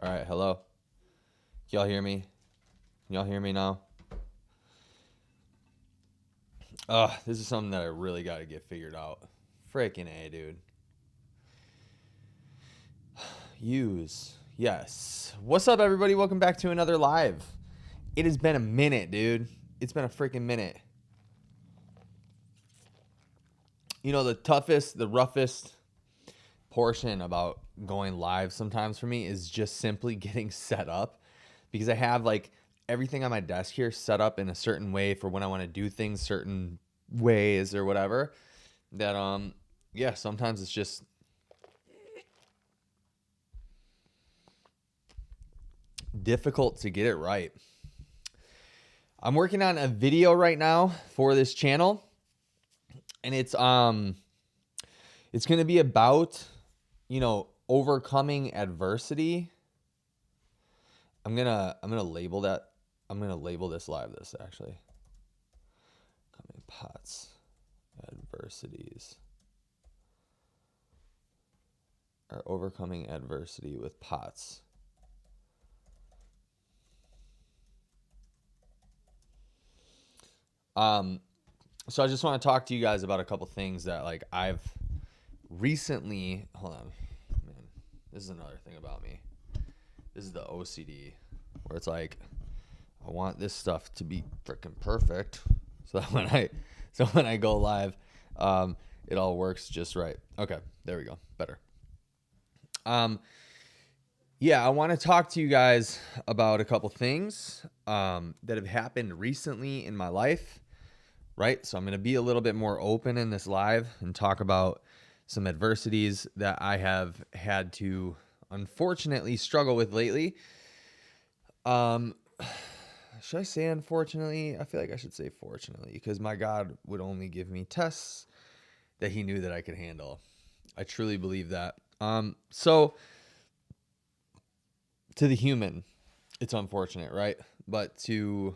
All right, hello. Can y'all hear me? Can y'all hear me now? This is something that I really got to get figured out. Freaking A, dude. Use. Yes. What's up, everybody? Welcome back to another live. It has been a minute, dude. It's been a freaking minute. You know, the toughest, the roughest portion about going live sometimes for me is just simply getting set up, because I have like everything on my desk here set up in a certain way for when I want to do things certain ways or whatever, that yeah, sometimes it's just difficult to get it right. I'm working on a video right now for this channel, and it's going to be about, you know, overcoming adversity. I'm going to label that. I'm going to label this live this actually. Coming pots, adversities. Or overcoming adversity with pots. So I just want to talk to you guys about a couple things that like I've recently, hold on, man, this is another thing about me. This is the OCD, where it's like, I want this stuff to be freaking perfect, so that when I go live, it all works just right. Okay, there we go, better. Yeah, I want to talk to you guys about a couple things that have happened recently in my life, right? So I'm going to be a little bit more open in this live and talk about some adversities that I have had to unfortunately struggle with lately. Should I say unfortunately? I feel like I should say fortunately, because my God would only give me tests that he knew that I could handle. I truly believe that. So to the human, it's unfortunate, right? But to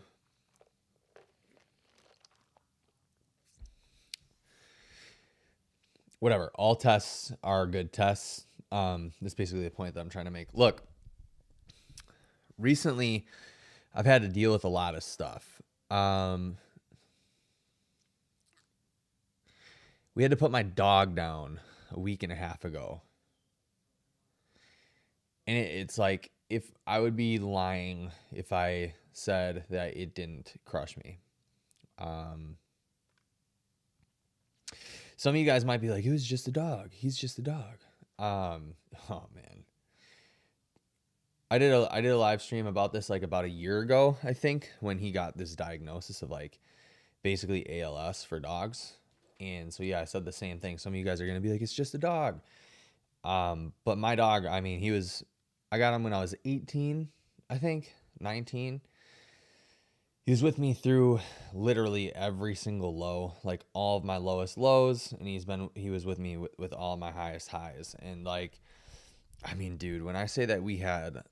whatever, all tests are good tests. That's basically the point that I'm trying to make. Look, recently I've had to deal with a lot of stuff. We had to put my dog down a week and a half ago. And it's like, if I would be lying if I said that it didn't crush me. Some of you guys might be like, it was just a dog. He's just a dog. Oh man. I did a live stream about this like about a year ago, I think, when he got this diagnosis of like basically ALS for dogs. And so yeah, I said the same thing. Some of you guys are gonna be like, it's just a dog. But my dog, I mean, I got him when I was 18, I think, 19. He was with me through literally every single low, like all of my lowest lows, and he was with me with all my highest highs. And like, I mean, dude, when I say that we had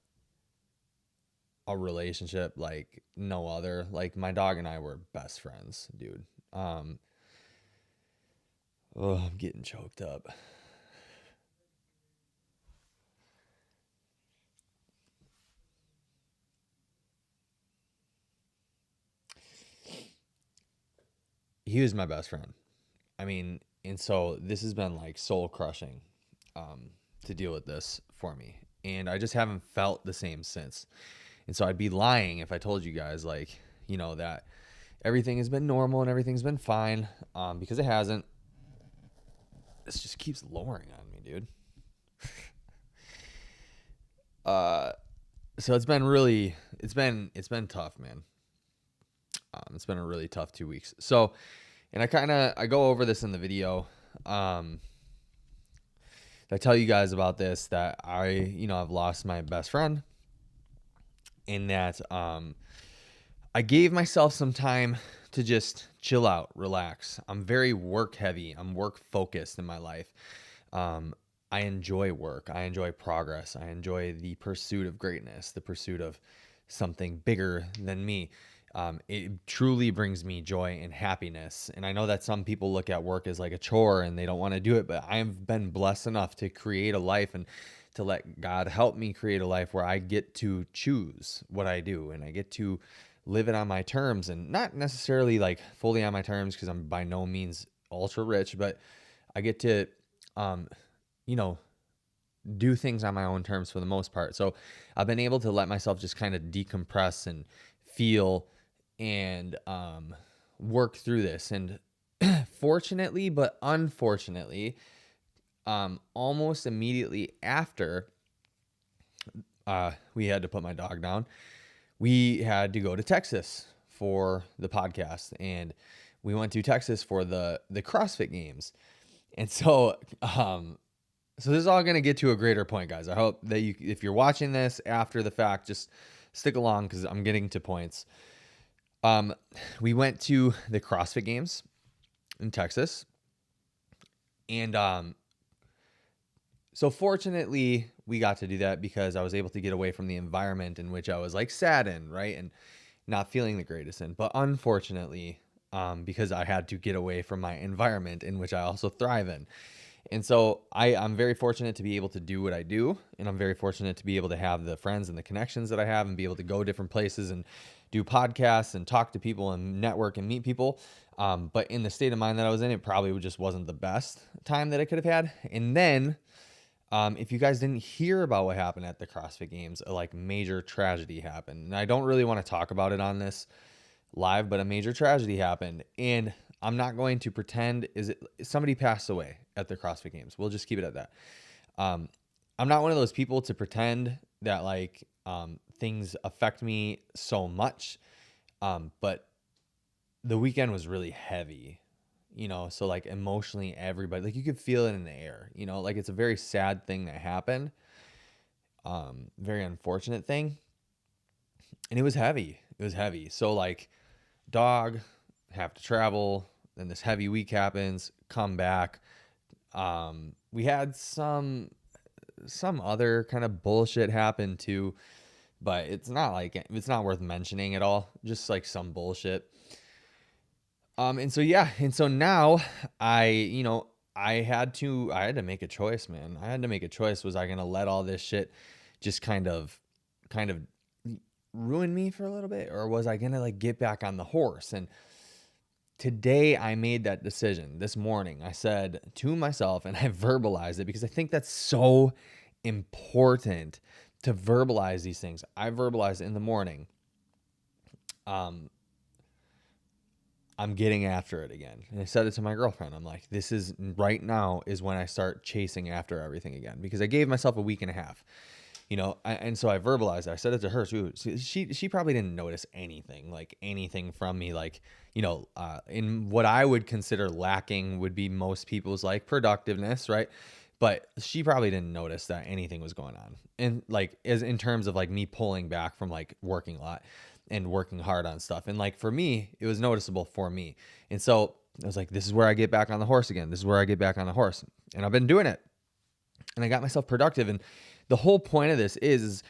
a relationship like no other, like my dog and I were best friends, dude. I'm getting choked up. He was my best friend. I mean, and so this has been like soul crushing to deal with this for me. And I just haven't felt the same since. And so I'd be lying if I told you guys like, you know, that everything has been normal and everything's been fine, because it hasn't. This just keeps lowering on me, dude. So it's been tough, man. It's been a really tough 2 weeks. So, and I go over this in the video. I tell you guys about this, that I've lost my best friend, and that I gave myself some time to just chill out, relax. I'm very work heavy. I'm work focused in my life. I enjoy work. I enjoy progress. I enjoy the pursuit of greatness, the pursuit of something bigger than me. It truly brings me joy and happiness. And I know that some people look at work as like a chore and they don't want to do it, but I have been blessed enough to create a life and to let God help me create a life where I get to choose what I do and I get to live it on my terms, and not necessarily like fully on my terms because I'm by no means ultra rich, but I get to, you know, do things on my own terms for the most part. So I've been able to let myself just kind of decompress and feel and work through this. And fortunately, but unfortunately, almost immediately after we had to put my dog down, we had to go to Texas for the podcast, and we went to Texas for the CrossFit games. And so, so this is all going to get to a greater point, guys. I hope that you, if you're watching this after the fact, just stick along because I'm getting to points. We went to the CrossFit games in Texas, and so fortunately we got to do that because I was able to get away from the environment in which I was like sad in, right, and not feeling the greatest in. But unfortunately, because I had to get away from my environment in which I also thrive in. And so I'm very fortunate to be able to do what I do. And I'm very fortunate to be able to have the friends and the connections that I have and be able to go different places and do podcasts and talk to people and network and meet people. But in the state of mind that I was in, it probably just wasn't the best time that I could have had. And then if you guys didn't hear about what happened at the CrossFit games, a like major tragedy happened. And I don't really want to talk about it on this live, but a major tragedy happened. And I'm not going to pretend somebody passed away at the CrossFit games. We'll just keep it at that. I'm not one of those people to pretend that like things affect me so much. But the weekend was really heavy, so like emotionally everybody, like you could feel it in the air, like it's a very sad thing that happened. Very unfortunate thing. And it was heavy. So like dog, have to travel, then this heavy week happens, come back. We had some other kind of bullshit happen too, but it's not worth mentioning at all. Just like some bullshit. And so now I had to make a choice, man. I had to make a choice. Was I going to let all this shit just kind of ruin me for a little bit, or was I going to like get back on the horse? And today I made that decision. This morning I said to myself, and I verbalized it because I think that's so important to verbalize these things. I verbalized it in the morning. I'm getting after it again. And I said it to my girlfriend. I'm like, this is right now is when I start chasing after everything again, because I gave myself a week and a half, and so I verbalized it. I said it to her too. She probably didn't notice anything from me, in what I would consider lacking would be most people's like productiveness, right? But she probably didn't notice that anything was going on. And like, as in terms of like me pulling back from like working a lot and working hard on stuff. And like, for me, it was noticeable for me. And so I was like, this is where I get back on the horse again. This is where I get back on the horse. And I've been doing it. And I got myself productive. And the whole point of this is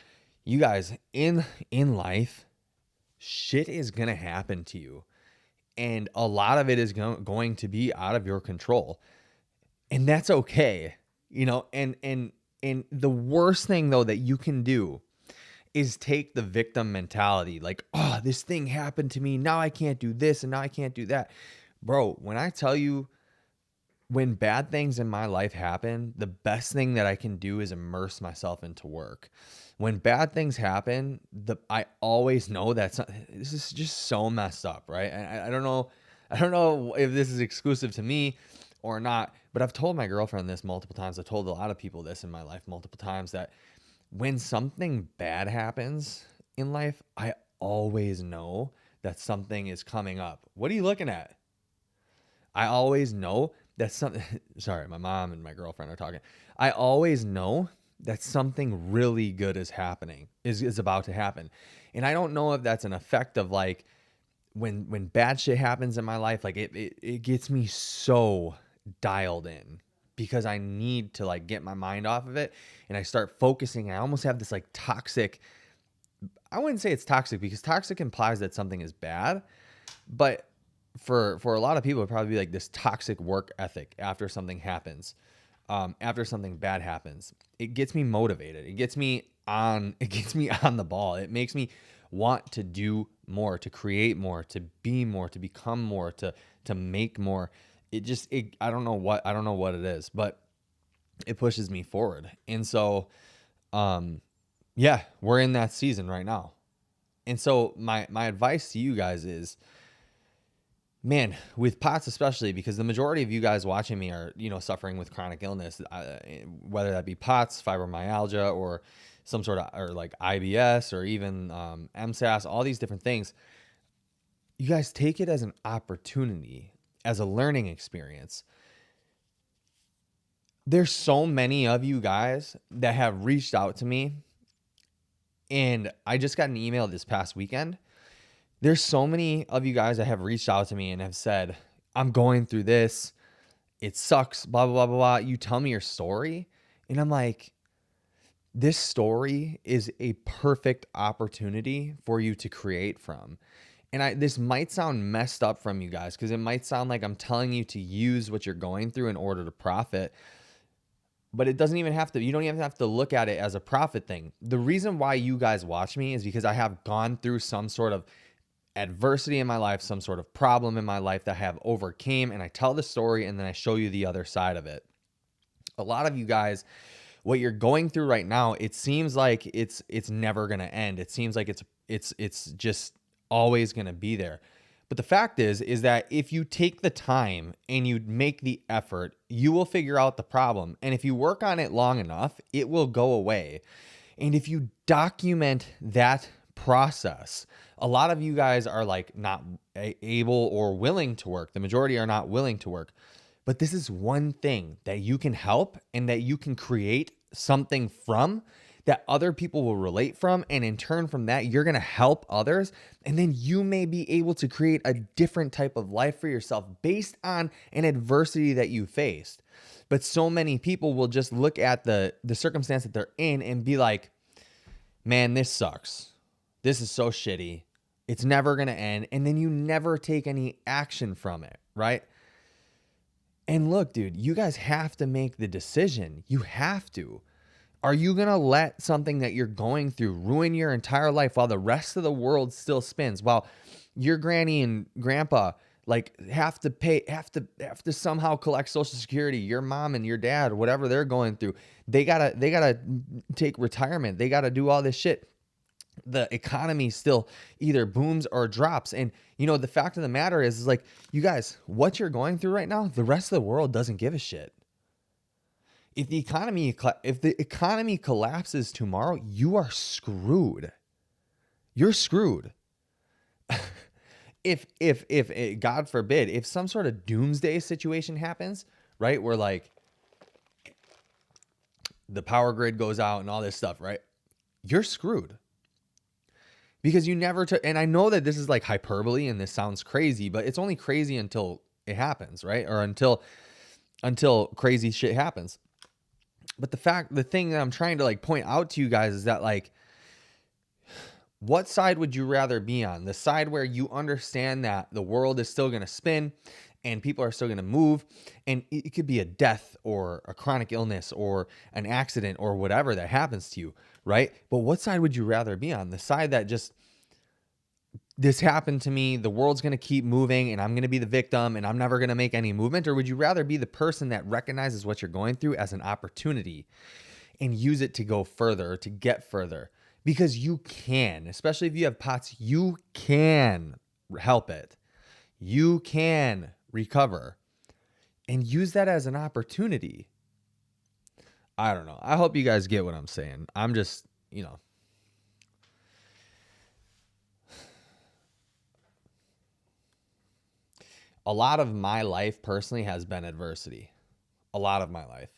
you guys, in life, shit is going to happen to you. And a lot of it is going to be out of your control. And that's okay. And the worst thing though that you can do is take the victim mentality. Like, oh, this thing happened to me. Now I can't do this and now I can't do that. Bro, when I tell you, when bad things in my life happen, the best thing that I can do is immerse myself into work. When bad things happen, I always know this is just so messed up, right? I don't know if this is exclusive to me or not, but I've told my girlfriend this multiple times. I've told a lot of people this in my life multiple times, that when something bad happens in life, I always know that something is coming up. What are you looking at? I always know that something, sorry, my mom and my girlfriend are talking. I always know that something really good is happening, is about to happen. And I don't know if that's an effect of like when bad shit happens in my life, like it gets me so dialed in because I need to like get my mind off of it and I start focusing. I almost have this like toxic, I wouldn't say it's toxic because toxic implies that something is bad, but for a lot of people, it'd probably be like this toxic work ethic after something happens. after something bad happens, it gets me motivated. It gets me on. It gets me on the ball. It makes me want to do more, to create more, to be more, to become more, to make more. I don't know what it is, but it pushes me forward. And so, yeah, we're in that season right now. And so my advice to you guys is, man, with POTS especially, because the majority of you guys watching me are, suffering with chronic illness, whether that be POTS, fibromyalgia, or some sort of, or like IBS, or even MSAS, all these different things. You guys take it as an opportunity, as a learning experience. There's so many of you guys that have reached out to me, and I just got an email this past weekend. There's so many of you guys that have reached out to me and have said, I'm going through this. It sucks, blah, blah, blah, blah, blah. You tell me your story. And I'm like, this story is a perfect opportunity for you to create from. And this might sound messed up from you guys, because it might sound like I'm telling you to use what you're going through in order to profit. But it doesn't even have to, you don't even have to look at it as a profit thing. The reason why you guys watch me is because I have gone through some sort of adversity in my life, some sort of problem in my life that I have overcame, and I tell the story and then I show you the other side of it. A lot of you guys, what you're going through right now, it seems like it's never going to end. It seems like it's just always going to be there. But the fact is that if you take the time and you make the effort, you will figure out the problem. And if you work on it long enough, it will go away. And if you document that process, a lot of you guys are like not able or willing to work. The majority are not willing to work. But this is one thing that you can help and that you can create something from, that other people will relate from. And in turn from that, you're going to help others. And then you may be able to create a different type of life for yourself based on an adversity that you faced. But so many people will just look at the circumstance that they're in and be like, man, this sucks. This is so shitty. It's never going to end. And then you never take any action from it, right? And look, dude, you guys have to make the decision. You have to. Are you going to let something that you're going through ruin your entire life while the rest of the world still spins? While your granny and grandpa like have to somehow collect Social Security, your mom and your dad, whatever they're going through, they gotta take retirement. They gotta do all this shit. The economy still either booms or drops. And the fact of the matter is like, you guys, what you're going through right now, the rest of the world doesn't give a shit. If the economy collapses tomorrow, you are screwed. You're screwed. If God forbid, if some sort of doomsday situation happens, right, where like the power grid goes out and all this stuff, right, you're screwed. Because you never took, and I know that this is like hyperbole and this sounds crazy, but it's only crazy until it happens, right? Or until crazy shit happens. But the thing that I'm trying to like point out to you guys is that like, what side would you rather be on? The side where you understand that the world is still going to spin and people are still going to move, and it could be a death or a chronic illness or an accident or whatever that happens to you, right? But what side would you rather be on? The side that just, this happened to me, the world's going to keep moving and I'm going to be the victim and I'm never going to make any movement? Or would you rather be the person that recognizes what you're going through as an opportunity and use it to go further, to get further? Because you can, especially if you have POTS, you can help it. You can recover and use that as an opportunity. I don't know. I hope you guys get what I'm saying. I'm just, a lot of my life personally has been adversity. A lot of my life.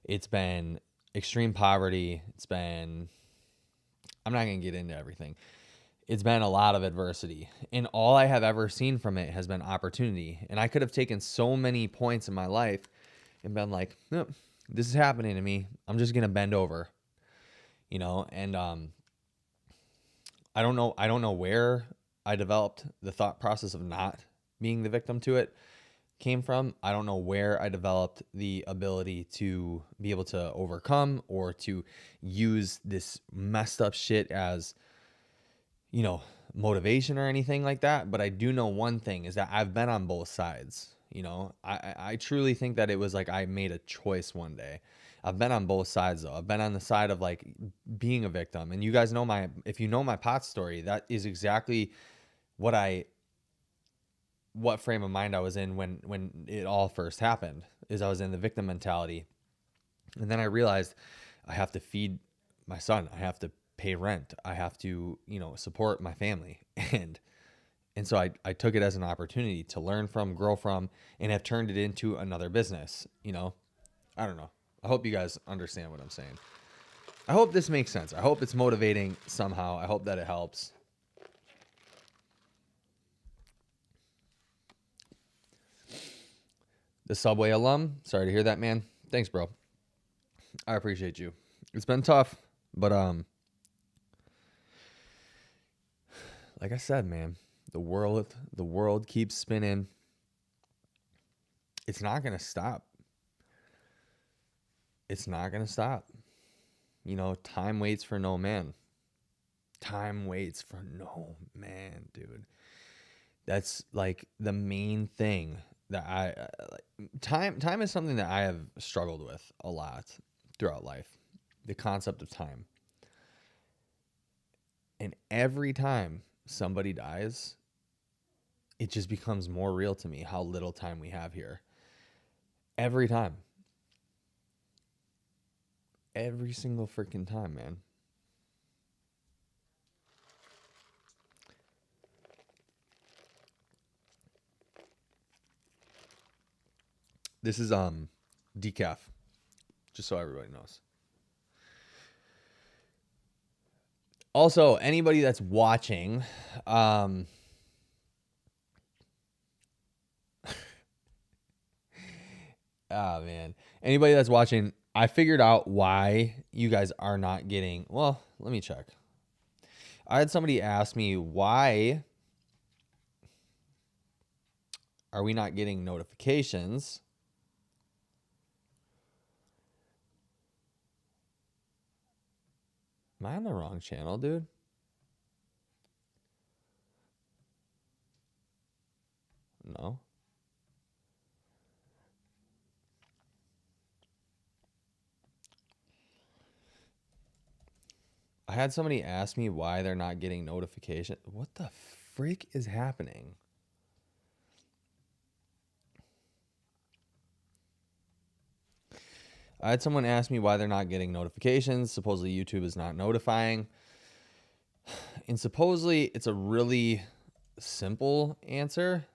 It's been extreme poverty. I'm not going to get into everything. It's been a lot of adversity. And all I have ever seen from it has been opportunity. And I could have taken so many points in my life and been like, nope, this is happening to me. I'm just going to bend over, and I don't know where I developed the thought process of not being the victim to it. came from. I don't know where I developed the ability to be able to overcome or to use this messed up shit as, motivation or anything like that. But I do know one thing is that I've been on both sides. I truly think that it was like I made a choice one day. I've been on both sides though. I've been on the side of like being a victim. And you guys know if you know my pot story, that is exactly what what frame of mind I was in when it all first happened. Is I was in the victim mentality. And then I realized I have to feed my son. I have to pay rent. I have to, support my family. And so I took it as an opportunity to learn from, grow from, and have turned it into another business. I don't know. I hope you guys understand what I'm saying. I hope this makes sense. I hope it's motivating somehow. I hope that it helps. The Subway alum, sorry to hear that, man. Thanks, bro. I appreciate you. It's been tough, but like I said, man, the world keeps spinning. It's not going to stop. It's not going to stop. Time waits for no man. Time waits for no man, dude. That's like the main thing that I time is something that I have struggled with a lot throughout life. The concept of time. And every time somebody dies, it just becomes more real to me how little time we have here. Every time. Every single freaking time, man. This is decaf, just so everybody knows. Also, anybody that's watching, oh man, anybody that's watching, I figured out why you guys are not getting, well, let me check. I had somebody ask me, why are we not getting notifications? Am I on the wrong channel, dude? No. I had somebody ask me why they're not getting notification. What the freak is happening? I had someone ask me why they're not getting notifications. Supposedly YouTube is not notifying. And supposedly it's a really simple answer.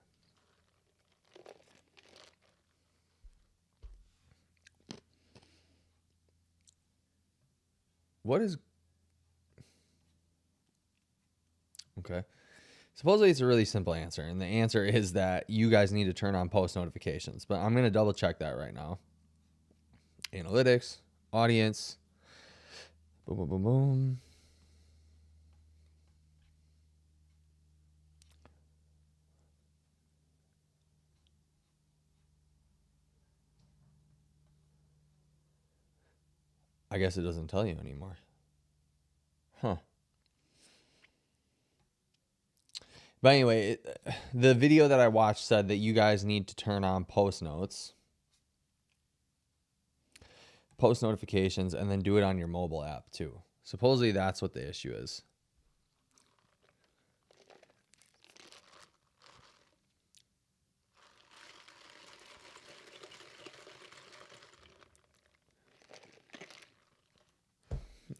What is... Okay. Supposedly it's a really simple answer. And the answer is that you guys need to turn on post notifications. But I'm going to double check that right now. Analytics, audience. Boom, boom, boom, boom. I guess it doesn't tell you anymore. Huh. But anyway, the video that I watched said that you guys need to turn on post notifications, and then do it on your mobile app too. Supposedly that's what the issue is.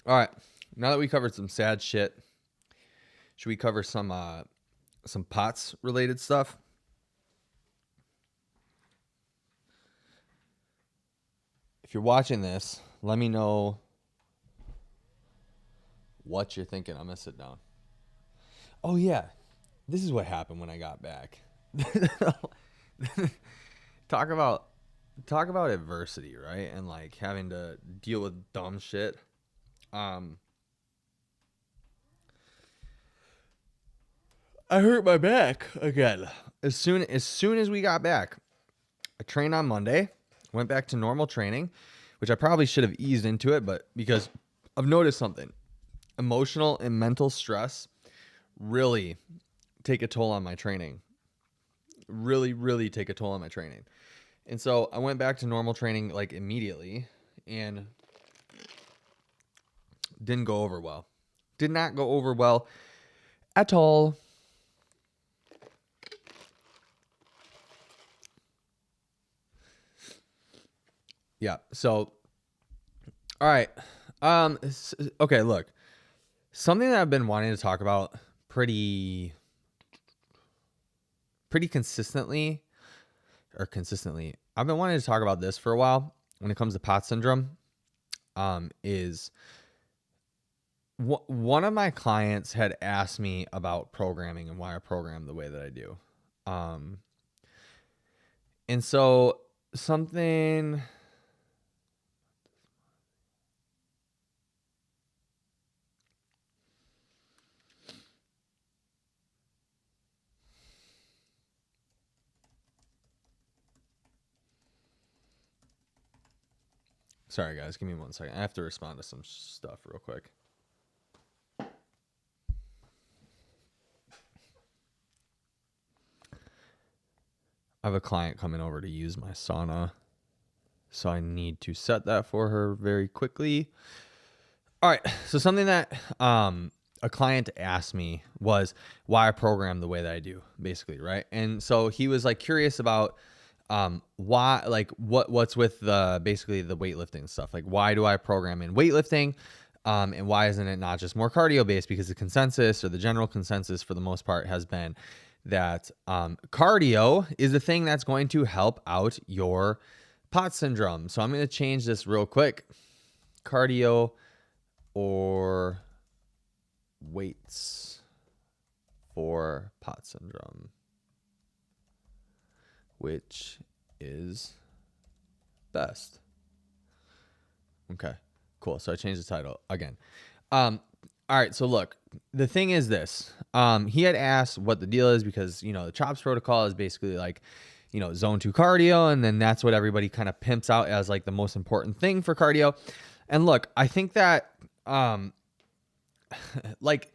All right. Now that we covered some sad shit, should we cover some POTS related stuff? If you're watching this, let me know what you're thinking. I'm going to sit down. Oh yeah. This is what happened when I got back. Talk about adversity, right? And like having to deal with dumb shit. I hurt my back again as soon as we got back. I trained on Monday, went back to normal training, which I probably should have eased into it, but because I've noticed something, emotional and mental stress really take a toll on my training. Really, really take a toll on my training. And so I went back to normal training like immediately and didn't go over well. Did not go over well at all. Yeah. So, all right. Okay, look. Something that I've been wanting to talk about pretty consistently. I've been wanting to talk about this for a while when it comes to POTS syndrome. Is one of my clients had asked me about programming and why I program the way that I do. And so something... Sorry, guys. Give me 1 second. I have to respond to some stuff real quick. I have a client coming over to use my sauna, so I need to set that for her very quickly. All right. So something that a client asked me was why I program the way that I do, basically, right? And so he was like curious about why, like what's with the basically the weightlifting stuff. Like, why do I program in weightlifting? And why isn't it not just more cardio based? Because the consensus, or the general consensus for the most part, has been that cardio is the thing that's going to help out your POTS syndrome. So I'm going to change this real quick. Cardio or weights for POTS syndrome. Which is best? Okay, cool. So I changed the title again. All right. So look, the thing is this. He had asked what the deal is because, the CHOPS protocol is basically like, zone 2 cardio. And then that's what everybody kind of pimps out as like the most important thing for cardio. And look, I think that, like,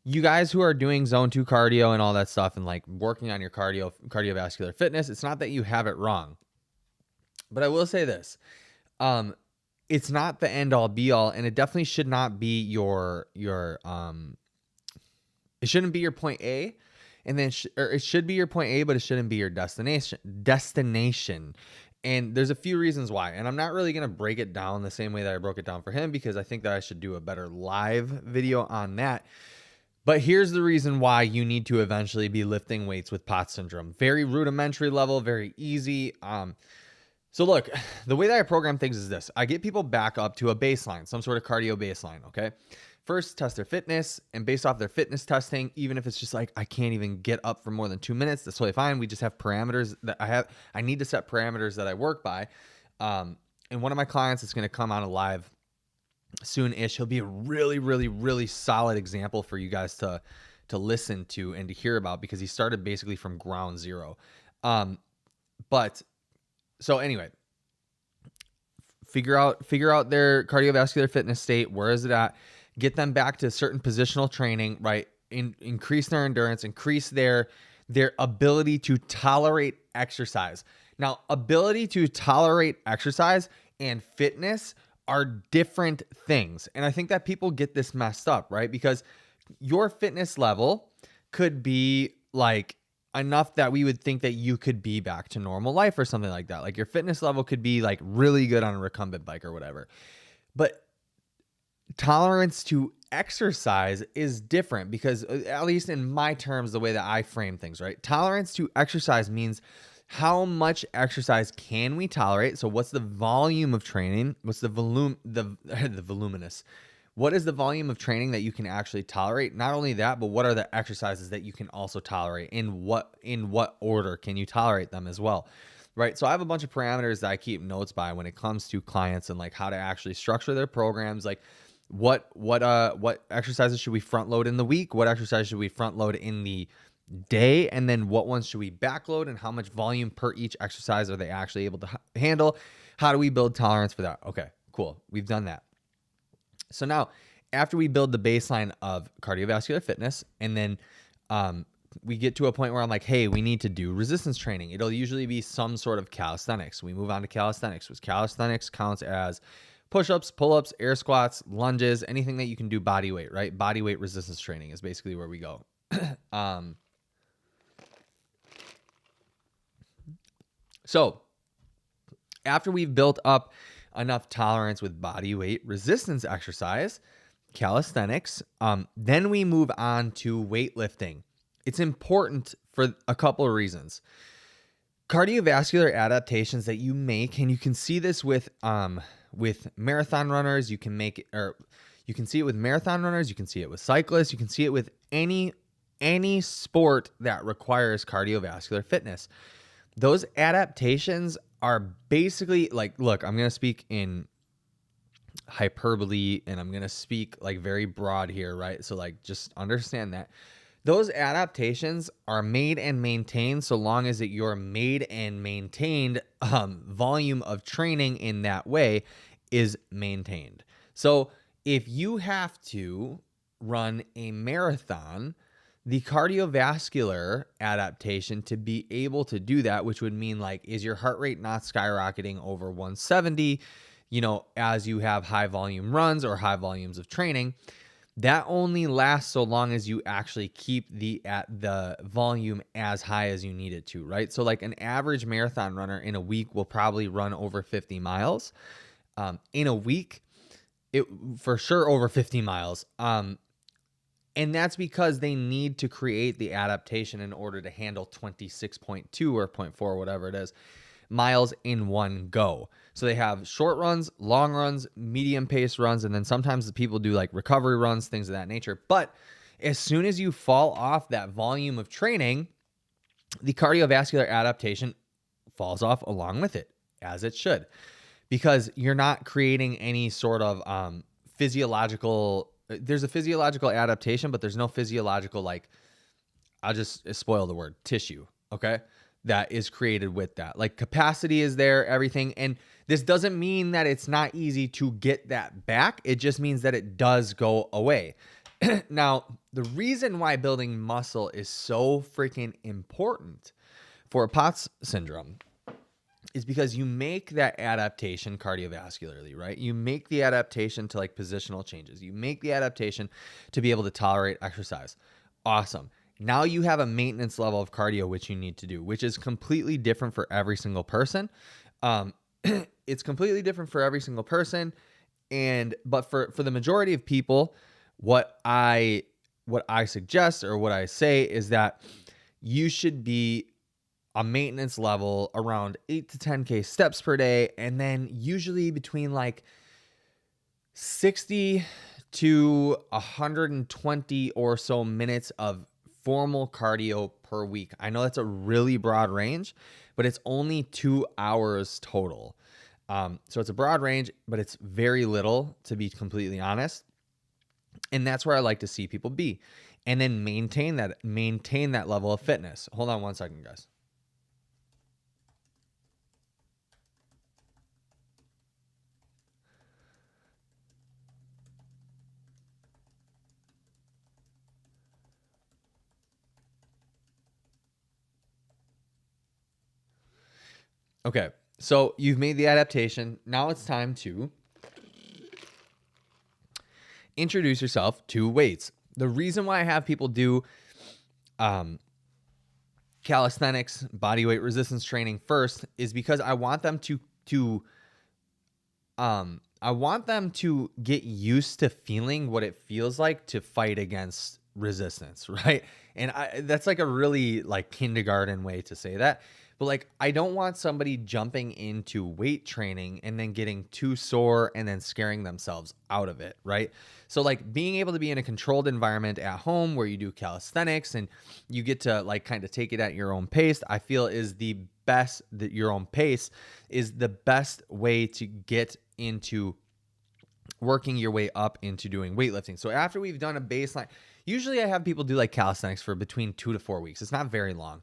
you guys who are doing zone 2 cardio and all that stuff and like working on your cardiovascular fitness, it's not that you have it wrong. But I will say this. It's not the end all be all, and it definitely should not be your it shouldn't be your point A, and then it should be your point A, but it shouldn't be your destination. And there's a few reasons why. And I'm not really going to break it down the same way that I broke it down for him, because I think that I should do a better live video on that. But here's the reason why you need to eventually be lifting weights with POTS syndrome. Very rudimentary level, very easy. So look, the way that I program things is this. I get people back up to a baseline, some sort of cardio baseline, okay? First, test their fitness, and based off their fitness testing, even if it's just like, I can't even get up for more than 2 minutes, that's totally fine. We just have parameters that I need to set parameters that I work by. And one of my clients is going to come on a live soon-ish. He'll be a really, really, really solid example for you guys to listen to and to hear about, because he started basically from ground zero. But so anyway, figure out their cardiovascular fitness state. Where is it at? Get them back to certain positional training, right? Increase their endurance, increase their ability to tolerate exercise. Now, ability to tolerate exercise and fitness are different things. And I think that people get this messed up, right? Because your fitness level could be like enough that we would think that you could be back to normal life or something like that. Like your fitness level could be like really good on a recumbent bike or whatever. But tolerance to exercise is different, because at least in my terms, the way that I frame things, right? Tolerance to exercise means how much exercise can we tolerate? So what's the volume of training? What's the voluminous? What is the volume of training that you can actually tolerate? Not only that, but what are the exercises that you can also tolerate? In what order can you tolerate them as well? Right? So I have a bunch of parameters that I keep notes by when it comes to clients and like how to actually structure their programs. Like what exercises should we front load in the week? What exercises should we front load in the day, and then what ones should we backload, and how much volume per each exercise are they actually able to handle? How do we build tolerance for that? Okay, cool. We've done that. So now, after we build the baseline of cardiovascular fitness, and then we get to a point where I'm like, hey, we need to do resistance training. It'll usually be some sort of calisthenics. We move on to calisthenics, which calisthenics counts as push-ups, pull-ups, air squats, lunges, anything that you can do body weight, right? Body weight resistance training is basically where we go. So after we've built up enough tolerance with body weight resistance exercise, calisthenics, then we move on to weightlifting. It's important for a couple of reasons. Cardiovascular adaptations that you make, and you can see this with marathon runners, you can see it with marathon runners, you can see it with cyclists, you can see it with any sport that requires cardiovascular fitness. Those adaptations are basically like, look, I'm going to speak in hyperbole and I'm going to speak like very broad here, right? So like, just understand that those adaptations are made and maintained so long as that your made and maintained volume of training in that way is maintained. So if you have to run a marathon, the cardiovascular adaptation to be able to do that, which would mean like, is your heart rate not skyrocketing over 170, as you have high volume runs or high volumes of training, that only lasts so long as you actually keep the volume as high as you need it to, right? So like an average marathon runner in a week will probably run over 50 miles. In a week, it for sure over 50 miles. And that's because they need to create the adaptation in order to handle 26.2 or 0.4, whatever it is, miles in one go. So they have short runs, long runs, medium pace runs, and then sometimes the people do like recovery runs, things of that nature. But as soon as you fall off that volume of training, the cardiovascular adaptation falls off along with it, as it should, because you're not creating any sort of physiological. There's a physiological adaptation, but there's no physiological, like, I'll just spoil the word, tissue, okay, that is created with that. Like, capacity is there, everything. And this doesn't mean that it's not easy to get that back. It just means that it does go away. Now, the reason why building muscle is so freaking important for POTS syndrome is because you make that adaptation cardiovascularly, right? You make the adaptation to like positional changes. You make the adaptation to be able to tolerate exercise. Awesome. Now you have a maintenance level of cardio, which you need to do, which is completely different for every single person. It's completely different for every single person. But for the majority of people, what I suggest or what I say is that you should be a maintenance level around 8 to 10K steps per day, and then usually between like 60 to 120 or so minutes of formal cardio per week. I know that's a really broad range, but it's only 2 hours total. So it's a broad range, but it's very little, to be completely honest. And that's where I like to see people be, and then maintain that level of fitness. Hold on one second, guys. Okay, so you've made the adaptation. Now it's time to introduce yourself to weights. The reason why I have people do calisthenics, body weight resistance training first is because I want them to get used to feeling what it feels like to fight against resistance, right? And that's like a really like kindergarten way to say that. But like, I don't want somebody jumping into weight training and then getting too sore and then scaring themselves out of it, right? So like being able to be in a controlled environment at home where you do calisthenics and you get to like kind of take it at your own pace, I feel is the best, that your own pace is the best way to get into working your way up into doing weightlifting. So after we've done a baseline, usually I have people do like calisthenics for between 2 to 4 weeks. It's not very long.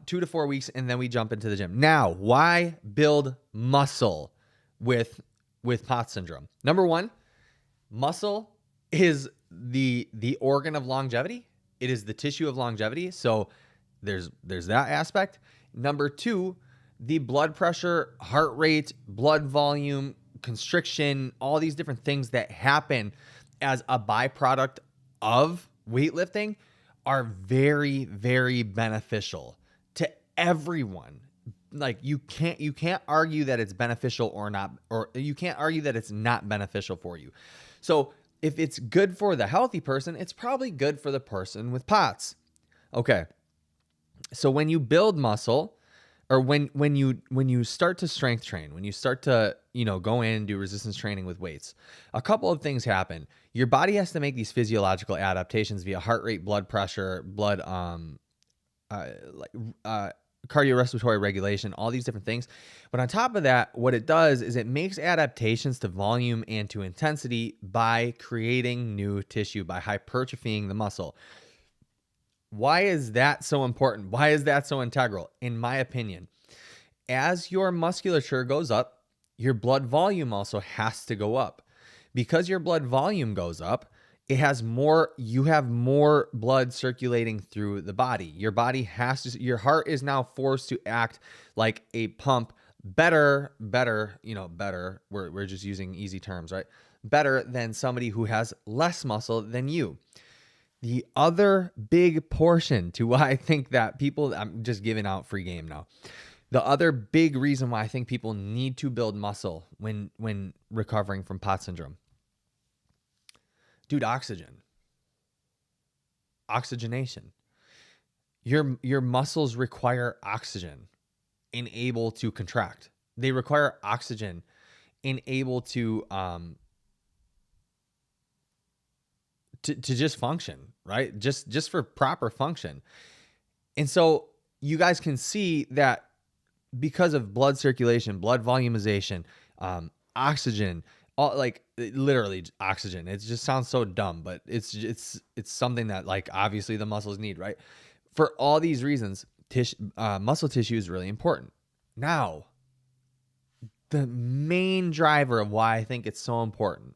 2 to 4 weeks, and then we jump into the gym. Now, why build muscle with POTS syndrome? Number one, muscle is the organ of longevity. It is the tissue of longevity. So there's that aspect. Number two, the blood pressure, heart rate, blood volume, constriction, all these different things that happen as a byproduct of weightlifting are very, very beneficial to everyone. Like you can't argue that it's beneficial or not, or you can't argue that it's not beneficial for you. So if it's good for the healthy person, it's probably good for the person with POTS. Okay. So when you build muscle, or when you start to strength train, when you start to, go in and do resistance training with weights, a couple of things happen. Your body has to make these physiological adaptations via heart rate, blood pressure, blood, cardiorespiratory regulation, all these different things. But on top of that, what it does is it makes adaptations to volume and to intensity by creating new tissue, by hypertrophying the muscle. Why is that so important? Why is that so integral? In my opinion, as your musculature goes up, your blood volume also has to go up. Because your blood volume goes up, you have more blood circulating through the body. Your heart is now forced to act like a pump better. We're just using easy terms, right? Better than somebody who has less muscle than you. The other big portion to why I think that people, I'm just giving out free game now. The other big reason why I think people need to build muscle when recovering from POTS syndrome. Dude, oxygenation. Your muscles require oxygen in able to contract. They require oxygen in able to just function, right? Just for proper function. And so you guys can see that because of blood circulation, blood volumization, oxygen, all like literally oxygen. It just sounds so dumb, but it's something that like obviously the muscles need, right? For all these reasons, muscle tissue is really important. Now, the main driver of why I think it's so important.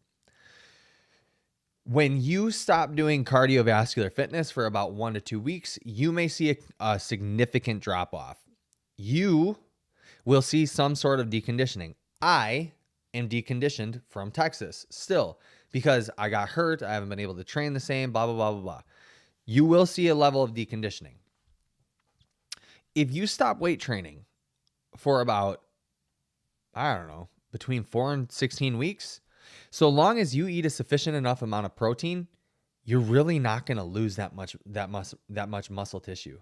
When you stop doing cardiovascular fitness for about 1 to 2 weeks, you may see a significant drop off. You will see some sort of deconditioning. I am deconditioned from Texas still because I got hurt. I haven't been able to train the same, blah, blah, blah, blah, blah. You will see a level of deconditioning. If you stop weight training for about, I don't know, between 4 and 16 weeks, so long as you eat a sufficient enough amount of protein, you're really not going to lose that much muscle tissue.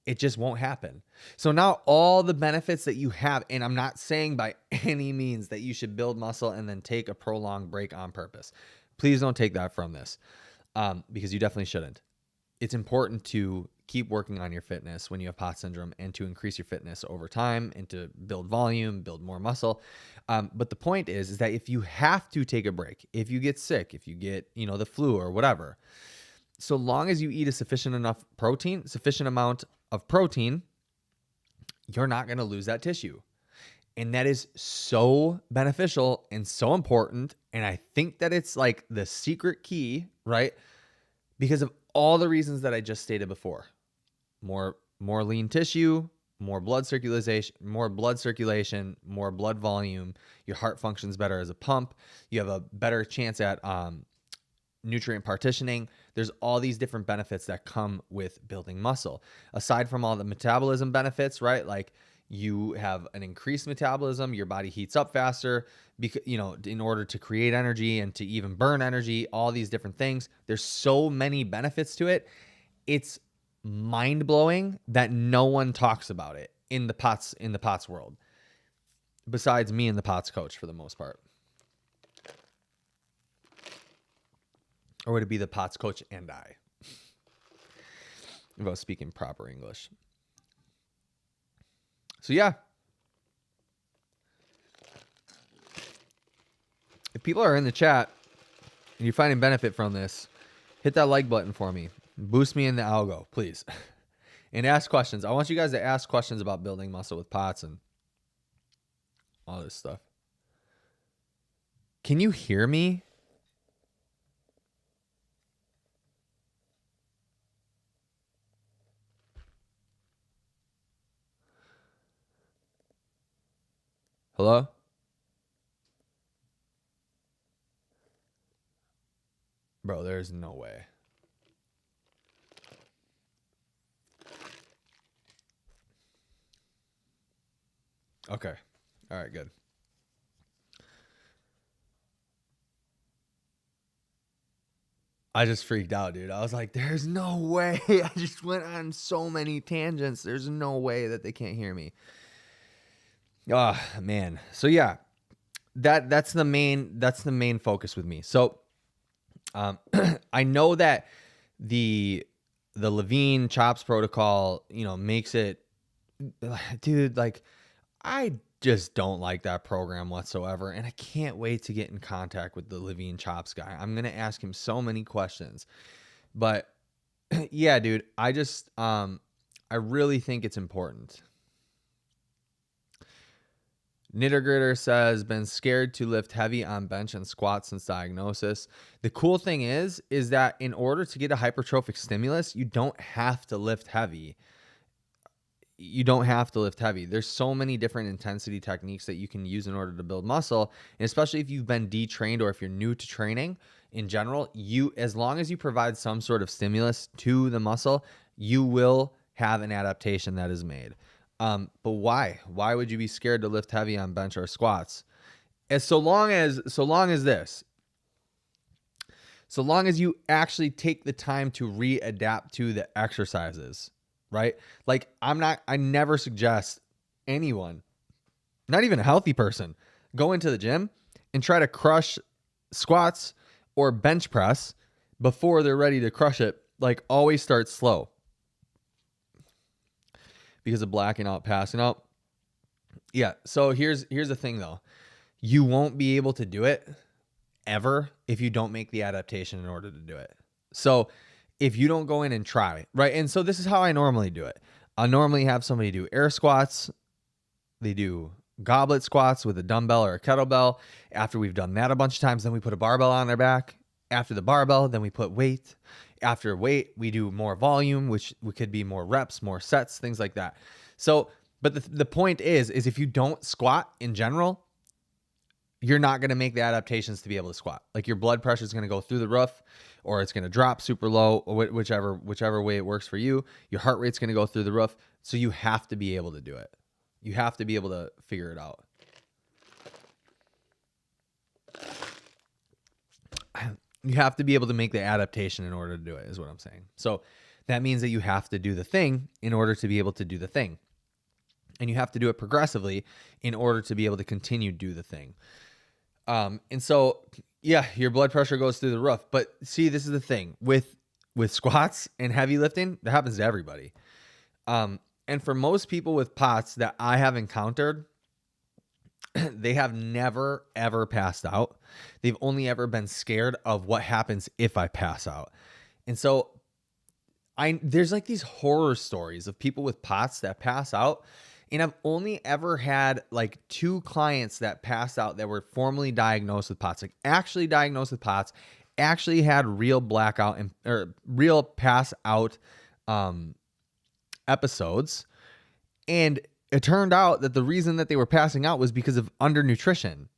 It just won't happen. So now all the benefits that you have, and I'm not saying by any means that you should build muscle and then take a prolonged break on purpose. Please don't take that from this, because you definitely shouldn't. It's important to keep working on your fitness when you have POTS syndrome and to increase your fitness over time and to build volume, build more muscle. But the point is that if you have to take a break, if you get sick, if you get, the flu or whatever, so long as you eat a sufficient amount of protein, you're not going to lose that tissue. And that is so beneficial and so important. And I think that it's like the secret key, right? Because of all the reasons that I just stated before. More lean tissue, more blood circulation, more blood volume. Your heart functions better as a pump. You have a better chance at nutrient partitioning. There's all these different benefits that come with building muscle. Aside from all the metabolism benefits, right? Like you have an increased metabolism, your body heats up faster because, in order to create energy and to even burn energy, all these different things. There's so many benefits to it. It's mind-blowing that no one talks about it in the POTS world, besides me and the POTS coach for the most part. Or would it be the POTS coach and I? If I was speaking proper English. So yeah. If people are in the chat and you're finding benefit from this, hit that like button for me. Boost me in the algo, please. And ask questions. I want you guys to ask questions about building muscle with POTS and all this stuff. Can you hear me? Hello? Bro, there's no way. Okay. All right, good. I just freaked out, dude. I was like, there's no way. I just went on so many tangents. There's no way that they can't hear me. Oh, man. So yeah, that's the main focus with me. So I know that the Levine chops protocol, makes it, dude, like, I just don't like that program whatsoever. And I can't wait to get in contact with the Levine chops guy. I'm going to ask him so many questions, but yeah, dude, I really think it's important. Knitter Gritter says, been scared to lift heavy on bench and squat since diagnosis. The cool thing is that in order to get a hypertrophic stimulus, you don't have to lift heavy. There's so many different intensity techniques that you can use in order to build muscle. And especially if you've been detrained or if you're new to training in general, as long as you provide some sort of stimulus to the muscle, you will have an adaptation that is made. But why? Why would you be scared to lift heavy on bench or squats? So long as you actually take the time to readapt to the exercises, right? Like I never suggest anyone, not even a healthy person, go into the gym and try to crush squats or bench press before they're ready to crush it. Like, always start slow. Because of blacking out, passing out. Yeah, so here's the thing though. You won't be able to do it ever if you don't make the adaptation in order to do it. So if you don't go in and try, right? And so this is how I normally do it. I normally have somebody do air squats. They do goblet squats with a dumbbell or a kettlebell. After we've done that a bunch of times, then we put a barbell on their back. After the barbell, then we put weight. After weight, we do more volume, which could be more reps, more sets, things like that. So, but the point is if you don't squat in general, you're not going to make the adaptations to be able to squat. Like, your blood pressure is going to go through the roof, or it's going to drop super low, or whichever way it works for you. Your heart rate's going to go through the roof. So you have to be able to do it. You have to be able to figure it out. You have to be able to make the adaptation in order to do it, is what I'm saying. So that means that you have to do the thing in order to be able to do the thing. And you have to do it progressively in order to be able to continue to do the thing. And so, yeah, your blood pressure goes through the roof. But see, this is the thing. With squats and heavy lifting, that happens to everybody. And for most people with POTS that I have encountered, they have never, ever passed out. They've only ever been scared of what happens if I pass out. And so there's like these horror stories of people with POTS that pass out. And I've only ever had like 2 clients that passed out that were formally diagnosed with POTS, like actually diagnosed with POTS, actually had real blackout or real pass out episodes. And it turned out that the reason that they were passing out was because of undernutrition,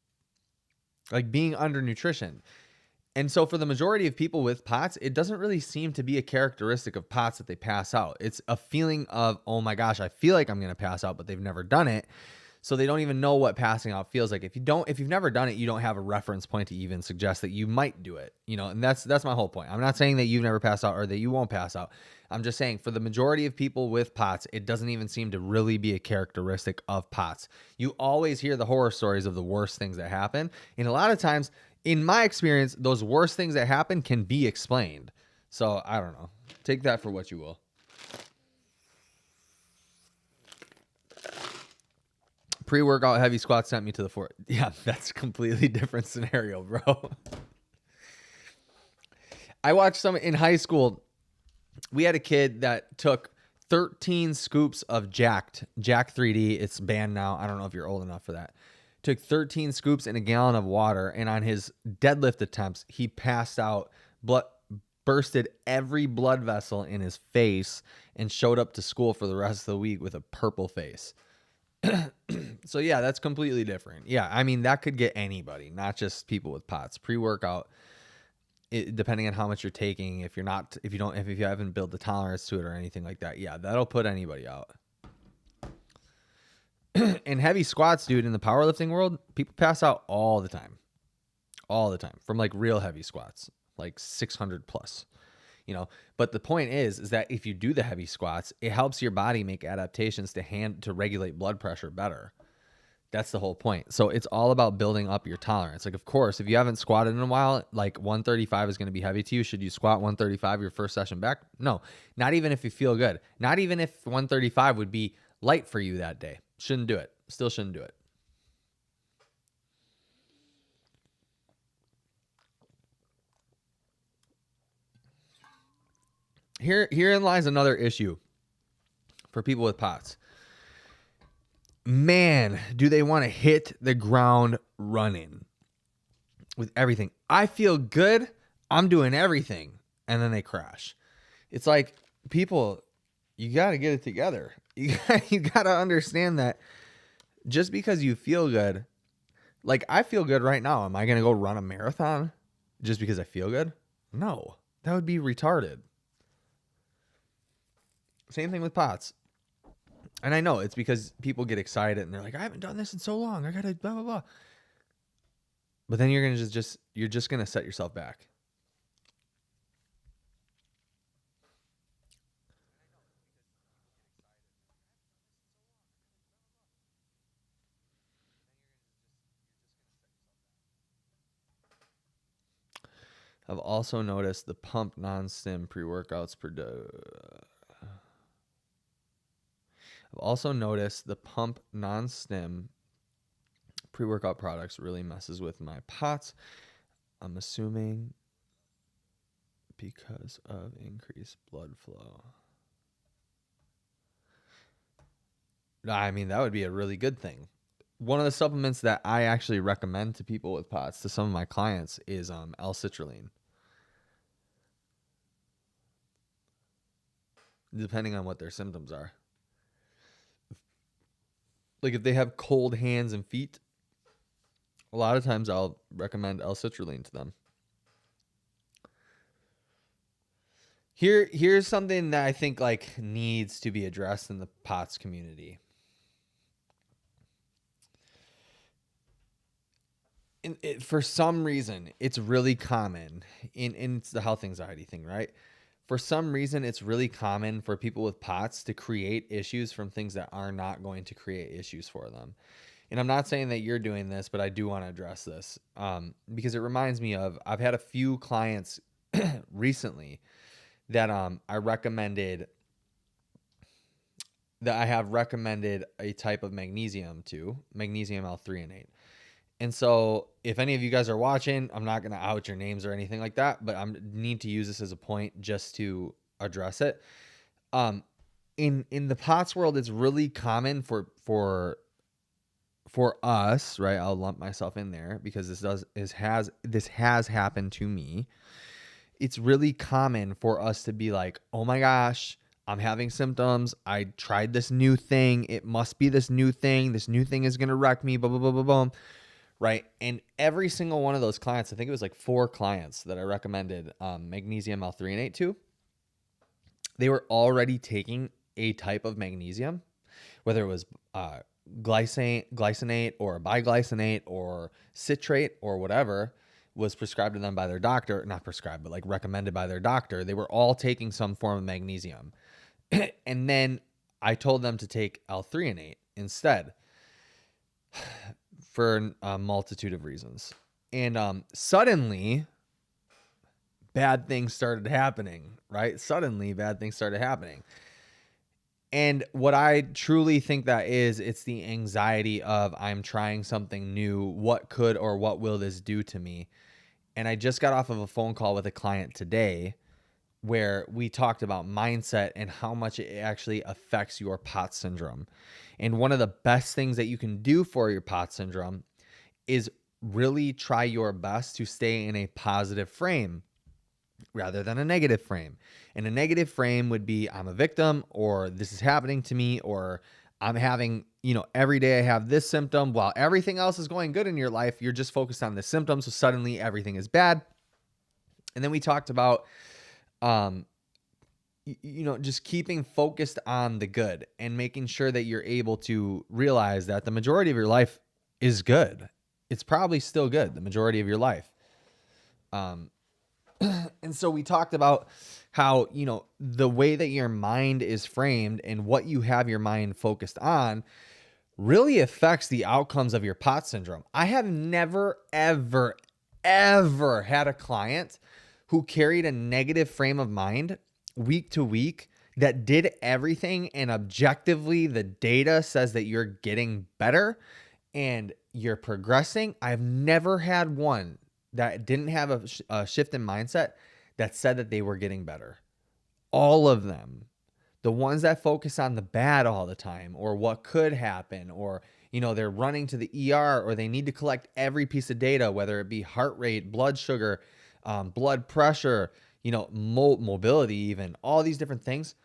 like being undernutrition. And so for the majority of people with POTS, it doesn't really seem to be a characteristic of POTS that they pass out. It's a feeling of, oh my gosh, I feel like I'm going to pass out, but they've never done it. So they don't even know what passing out feels like. If you've never done it, you don't have a reference point to even suggest that you might do it, and that's my whole point. I'm not saying that you've never passed out or that you won't pass out. I'm just saying for the majority of people with POTS, it doesn't even seem to really be a characteristic of POTS. You always hear the horror stories of the worst things that happen. And a lot of times, in my experience, those worst things that happen can be explained. So I don't know. Take that for what you will. Pre-workout heavy squats sent me to the floor. Yeah, that's a completely different scenario, bro. I watched some in high school. We had a kid that took 13 scoops of Jack 3D. It's banned now. I don't know if you're old enough for that. Took 13 scoops in a gallon of water, and on his deadlift attempts, he passed out, bursted every blood vessel in his face, and showed up to school for the rest of the week with a purple face. So yeah, that's completely different. Yeah, I mean, that could get anybody, not just people with POTS. Pre-workout, depending on how much you're taking, if you haven't built the tolerance to it or anything like that, yeah, that'll put anybody out. And heavy squats, dude, in the powerlifting world, people pass out all the time from like real heavy squats, like 600 plus, but the point is that if you do the heavy squats, it helps your body make adaptations to regulate blood pressure better. That's the whole point. So it's all about building up your tolerance. Like, of course, if you haven't squatted in a while, like 135 is going to be heavy to you. Should you squat 135 your first session back? No, not even if you feel good. Not even if 135 would be light for you that day. Shouldn't do it. Still shouldn't do it. Herein lies another issue for people with POTS. Man, do they want to hit the ground running with everything. I feel good. I'm doing everything. And then they crash. It's like, people, you got to get it together. You got to understand that just because you feel good, like I feel good right now. Am I going to go run a marathon just because I feel good? No, that would be retarded. Same thing with POTS. And I know it's because people get excited and they're like, I haven't done this in so long. I got to blah, blah, blah. But then you're going to you're just going to set yourself back. I've also noticed the pump non-stim pre-workouts I've also noticed the pump non-stim pre-workout products really messes with my POTS. I'm assuming because of increased blood flow. I mean, that would be a really good thing. One of the supplements that I actually recommend to people with POTS, to some of my clients, is L-citrulline. Depending on what their symptoms are. Like if they have cold hands and feet, a lot of times I'll recommend L-citrulline to them. Here's something that I think like needs to be addressed in the POTS community. For some reason, it's really common, it's the health anxiety thing, right? For some reason, it's really common for people with POTS to create issues from things that are not going to create issues for them. And I'm not saying that you're doing this, but I do want to address this because it reminds me of, I've had a few clients recently that I have recommended a type of magnesium to, magnesium L-threonate. And so if any of you guys are watching, I'm not going to out your names or anything like that, but I need to use this as a point just to address it. In the POTS world, it's really common for us, right? I'll lump myself in there because this has happened to me. It's really common for us to be like, oh my gosh, I'm having symptoms. I tried this new thing. It must be this new thing. This new thing is going to wreck me, blah, blah, blah, blah, blah. Right. And every single one of those clients, I think it was like 4 clients that I recommended magnesium L-threonate to, they were already taking a type of magnesium, whether it was glycinate or biglycinate or citrate or whatever was prescribed to them by their doctor, not prescribed, but like recommended by their doctor. They were all taking some form of magnesium. And then I told them to take L-threonate instead for a multitude of reasons. And suddenly, bad things started happening, right? Suddenly, bad things started happening. And what I truly think that is, it's the anxiety of I'm trying something new. What could or what will this do to me? And I just got off of a phone call with a client today where we talked about mindset and how much it actually affects your POTS syndrome. And one of the best things that you can do for your POTS syndrome is really try your best to stay in a positive frame rather than a negative frame. And a negative frame would be I'm a victim, or this is happening to me, or I'm having, every day I have this symptom while everything else is going good in your life. You're just focused on the symptoms. So suddenly everything is bad. And then we talked about, just keeping focused on the good and making sure that you're able to realize that the majority of your life is good. It's probably still good, the majority of your life. And so we talked about how, the way that your mind is framed and what you have your mind focused on really affects the outcomes of your POTS syndrome. I have never, ever, ever had a client who carried a negative frame of mind week to week that did everything, and objectively the data says that you're getting better and you're progressing. I've never had one that didn't have a shift in mindset that said that they were getting better. All of them. The ones that focus on the bad all the time, or what could happen, or they're running to the ER, or they need to collect every piece of data, whether it be heart rate, blood sugar, blood pressure, mobility, even all these different things.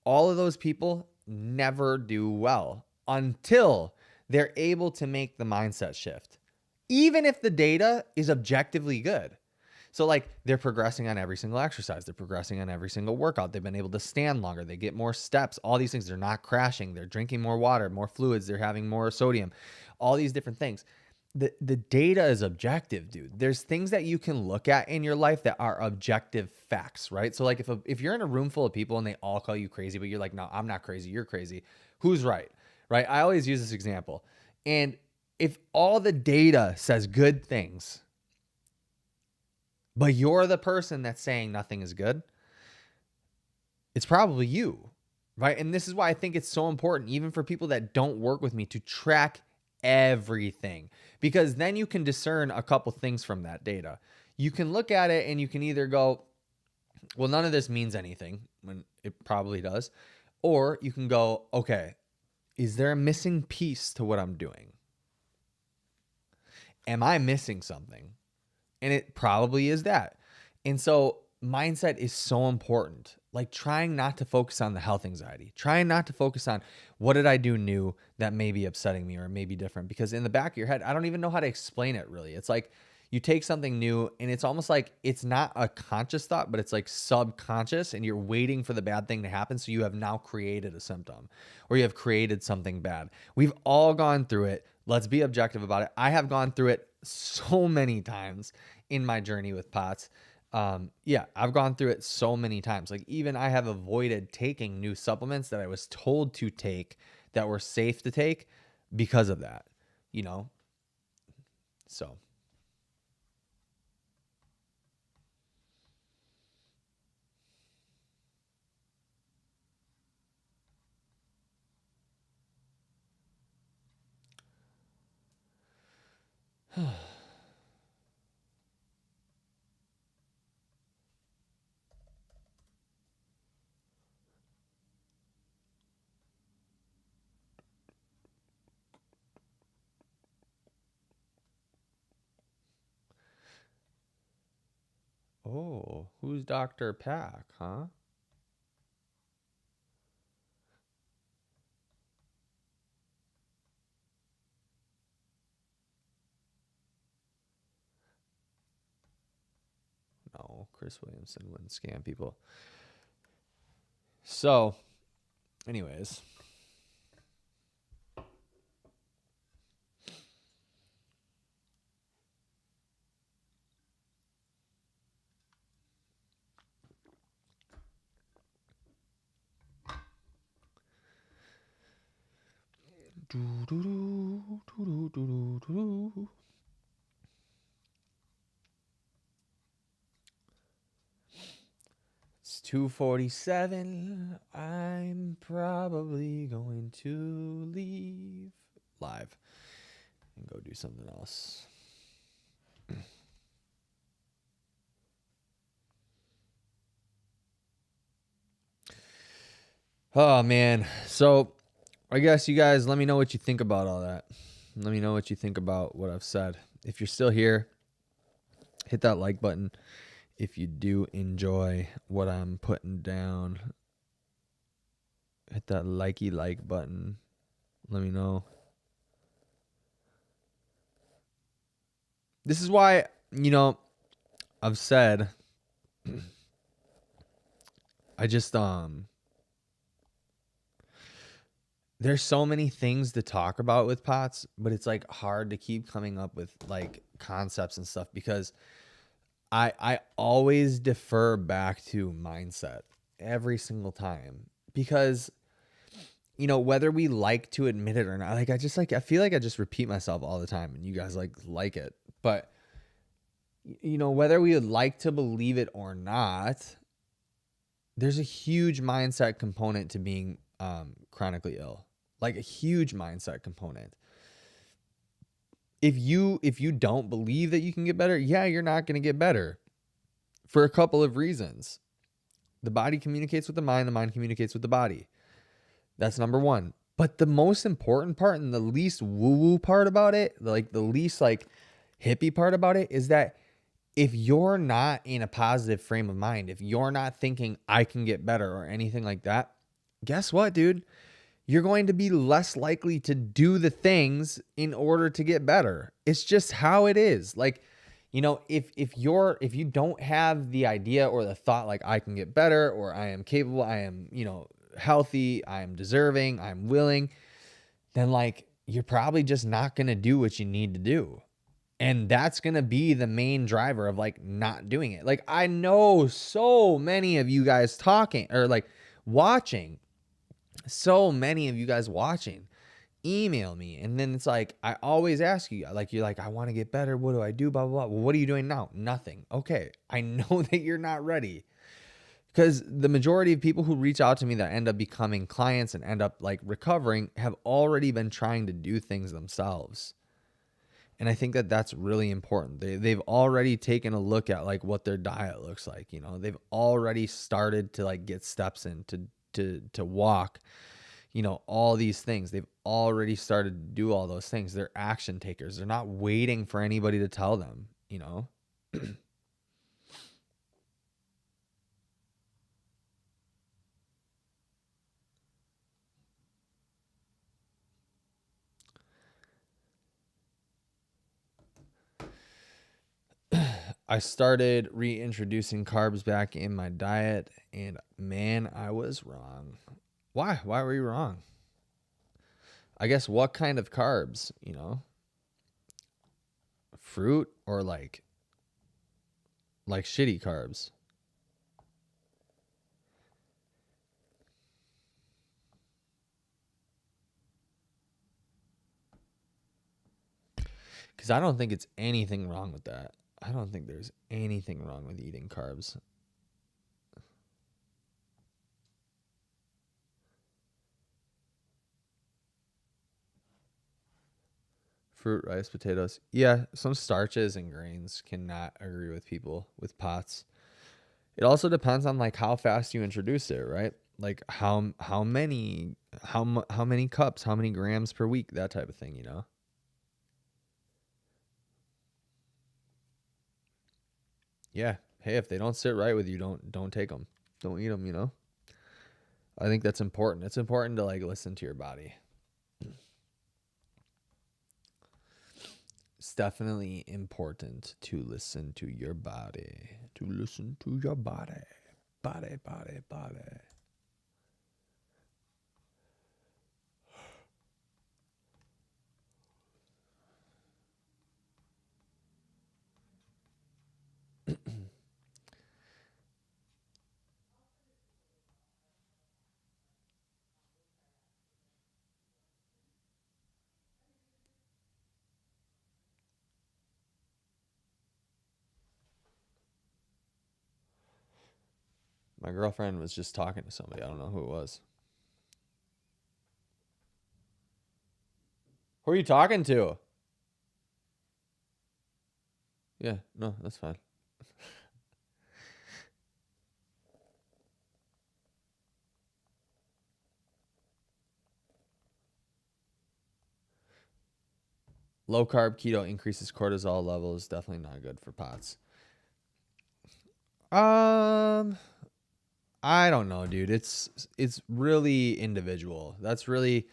All of those people never do well until they're able to make the mindset shift, even if the data is objectively good. So like they're progressing on every single exercise. They're progressing on every single workout. They've been able to stand longer. They get more steps, all these things. They're not crashing. They're drinking more water, more fluids. They're having more sodium, all these different things. The data is objective, dude. There's things that you can look at in your life that are objective facts, right? So like if you're in a room full of people and they all call you crazy, but you're like, no, I'm not crazy. You're crazy. Who's right? Right? I always use this example. And if all the data says good things, but you're the person that's saying nothing is good, it's probably you, right? And this is why I think it's so important, even for people that don't work with me, to track everything, because then you can discern a couple things from that data. You can look at it and you can either go, well, none of this means anything, when it probably does. Or you can go, okay, is there a missing piece to what I'm doing? Am I missing something? And it probably is that. And so mindset is so important. Like trying not to focus on the health anxiety, trying not to focus on what did I do new that may be upsetting me or may be different, because in the back of your head, I don't even know how to explain it really. It's like you take something new and it's almost like it's not a conscious thought, but it's like subconscious, and you're waiting for the bad thing to happen. So you have now created a symptom, or you have created something bad. We've all gone through it. Let's be objective about it. I have gone through it so many times in my journey with POTS. I've gone through it so many times. Like even I have avoided taking new supplements that I was told to take that were safe to take because of that, so. Oh, who's Dr. Pack, huh? No, Chris Williamson wouldn't scam people. So, anyways. It's 2:47. I'm probably going to leave live and go do something else. Oh man. So I guess you guys let me know what you think about all that. Let me know what you think about what I've said. If you're still here, hit that like button. If you do enjoy what I'm putting down, hit that like button. Let me know. This is why, I've said I just there's so many things to talk about with POTS, but it's like hard to keep coming up with like concepts and stuff because I always defer back to mindset every single time because whether we like to admit it or not, like I feel like I just repeat myself all the time and you guys like it. But whether we would like to believe it or not, there's a huge mindset component to being chronically ill. Like a huge mindset component. If you don't believe that you can get better, yeah, you're not going to get better for a couple of reasons. The body communicates with the mind communicates with the body. That's number one. But the most important part and the least woo-woo part about it, like the least like hippie part about it is that if you're not in a positive frame of mind, if you're not thinking I can get better or anything like that, guess what, dude? You're going to be less likely to do the things in order to get better. It's just how it is. Like, if you don't have the idea or the thought like I can get better or I am capable, I am, healthy, I am deserving, I'm willing, then like you're probably just not going to do what you need to do. And that's going to be the main driver of like not doing it. Like I know so many of you guys talking or like watching, so many of you guys watching email me. And then it's like, I always ask you, like, you're like, I want to get better. What do I do? Blah, blah, blah. Well, what are you doing now? Nothing. Okay. I know that you're not ready because the majority of people who reach out to me that end up becoming clients and end up like recovering have already been trying to do things themselves. And I think that that's really important. They've already taken a look at like what their diet looks like. They've already started to like get steps in to walk, all these things. They've already started to do all those things. They're action takers. They're not waiting for anybody to tell them, I started reintroducing carbs back in my diet and man, I was wrong. Why? Why were you wrong? I guess what kind of carbs, fruit or like shitty carbs? Because I don't think it's anything wrong with that. I don't think there's anything wrong with eating carbs. Fruit, rice, potatoes. Yeah, some starches and grains cannot agree with people with POTS. It also depends on like how fast you introduce it, right? Like how many how many cups, how many grams per week, that type of thing, Yeah. Hey, if they don't sit right with you, don't take them. Don't eat them, I think that's important. It's important to like listen to your body. It's definitely important to listen to your body. To listen to your body. Body. My girlfriend was just talking to somebody. I don't know who it was. Who are you talking to? Yeah, no, that's fine. Low carb keto increases cortisol levels. Definitely not good for POTS. Um, I don't know, dude. It's really individual. That's a really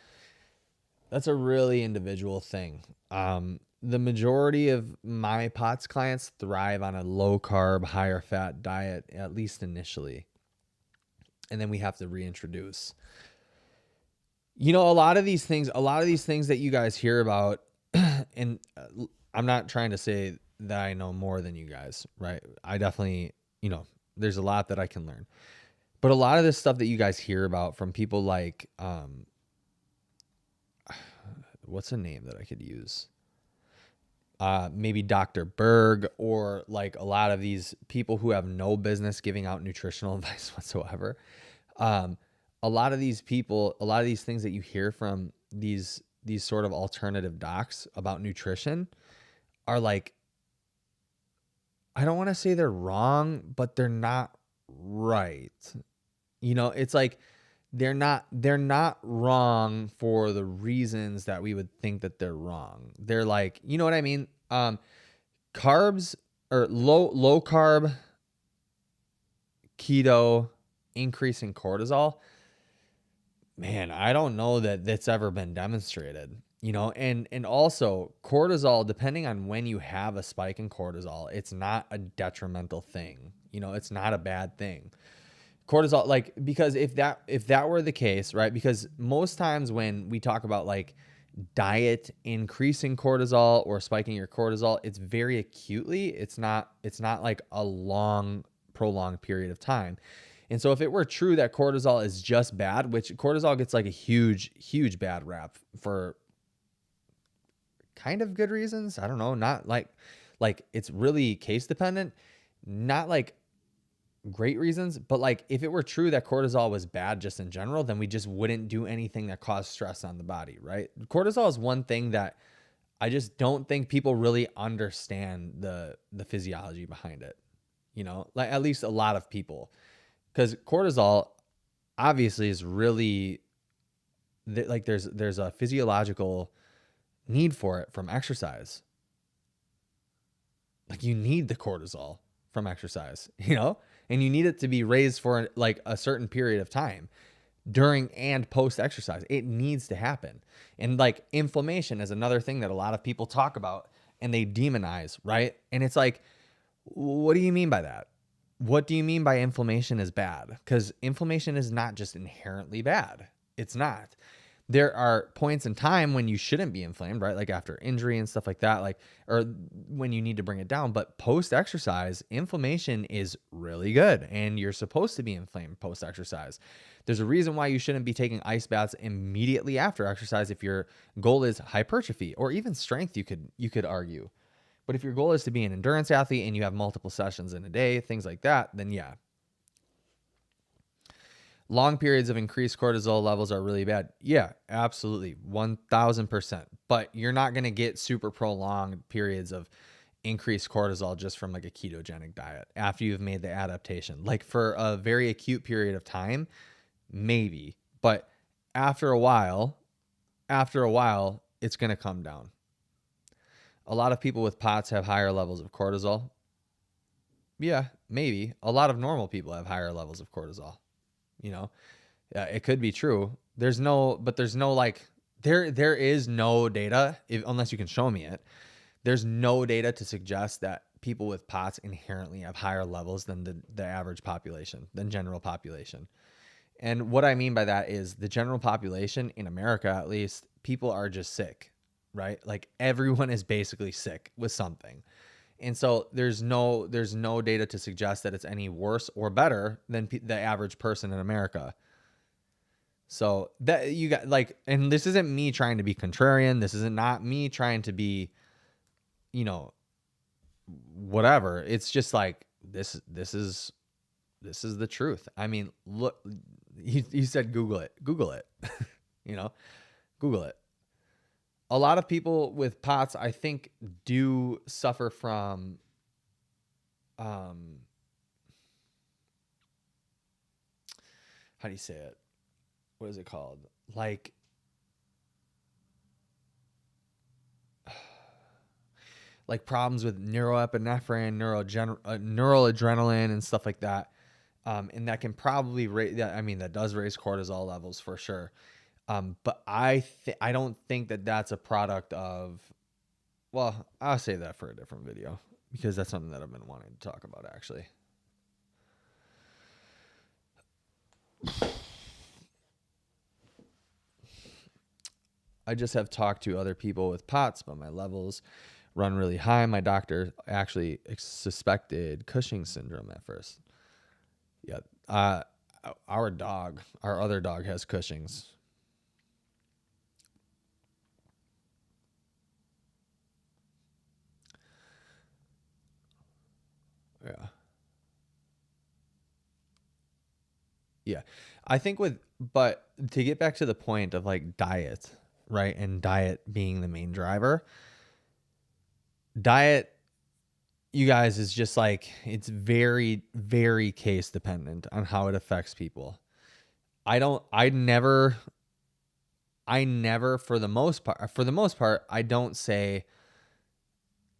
individual thing. The majority of my POTS clients thrive on a low carb, higher fat diet, at least initially. And then we have to reintroduce. A lot of these things that you guys hear about, and I'm not trying to say that I know more than you guys, right? I definitely, there's a lot that I can learn. But a lot of this stuff that you guys hear about from people like, what's a name that I could use? Maybe Dr. Berg, or like a lot of these people who have no business giving out nutritional advice whatsoever. A lot of these people, a lot of these things that you hear from these sort of alternative docs about nutrition are like, I don't want to say they're wrong, but they're not right. It's like they're not wrong for the reasons that we would think that they're wrong. They're like, you know what I mean? Carbs, or low carb keto increasing cortisol. Man, I don't know that that's ever been demonstrated. And also cortisol, depending on when you have a spike in cortisol, it's not a detrimental thing. It's not a bad thing. Cortisol, like, because if that were the case, right? Because most times when we talk about like diet increasing cortisol or spiking your cortisol, it's very acutely. It's not like a long, prolonged period of time. And so if it were true that cortisol is just bad, which cortisol gets like a huge bad rap for kind of good reasons. I don't know, not like it's really case dependent, not like great reasons, but like if it were true that cortisol was bad just in general, then we just wouldn't do anything that caused stress on the body, right? Cortisol is one thing that I just don't think people really understand the physiology behind it. Like at least a lot of people, because cortisol obviously is really like there's a physiological need for it from exercise. Like you need the cortisol from exercise, and you need it to be raised for like a certain period of time during and post exercise. It needs to happen. And like inflammation is another thing that a lot of people talk about and they demonize, right? And it's like, what do you mean by that? What do you mean by inflammation is bad? Because inflammation is not just inherently bad. It's not. There are points in time when you shouldn't be inflamed, right? Like after injury and stuff like that, like, or when you need to bring it down. But post exercise, inflammation is really good. And you're supposed to be inflamed post exercise. There's a reason why you shouldn't be taking ice baths immediately after exercise if your goal is hypertrophy or even strength, you could argue. But if your goal is to be an endurance athlete and you have multiple sessions in a day, things like that, then yeah. Long periods of increased cortisol levels are really bad. Yeah, absolutely. 1000%. But you're not going to get super prolonged periods of increased cortisol just from like a ketogenic diet after you've made the adaptation. Like for a very acute period of time, maybe. But after a while, it's going to come down. A lot of people with POTS have higher levels of cortisol. Yeah, maybe. A lot of normal people have higher levels of cortisol. It could be true. There's no like, there is no data, unless you can show me it. There's no data to suggest that people with POTS inherently have higher levels than the average population, than general population. And what I mean by that is the general population in America, at least, people are just sick, right? Like everyone is basically sick with something. And so there's no data to suggest that it's any worse or better than the average person in America. So that you got like, and this isn't me trying to be contrarian. This isn't not me trying to be, whatever. It's just like, this is this is the truth. I mean, look, he said Google it. Google it. You know, Google it. A lot of people with POTS, I think, do suffer from how do you say it? What is it called? Like problems with neuroepinephrine, neural adrenaline, and stuff like that. And that can probably that does raise cortisol levels for sure. But I don't think that that's a product of, well, I'll save that for a different video because that's something that I've been wanting to talk about actually. I just have talked to other people with POTS, but my levels run really high. My doctor actually suspected Cushing's syndrome at first. Yeah. Our other dog has Cushing's. Yeah. Yeah. I think but to get back to the point of like diet, right? And diet being the main driver. Diet, you guys, is just like, it's very, very case dependent on how it affects people. I never, for the most part, I don't say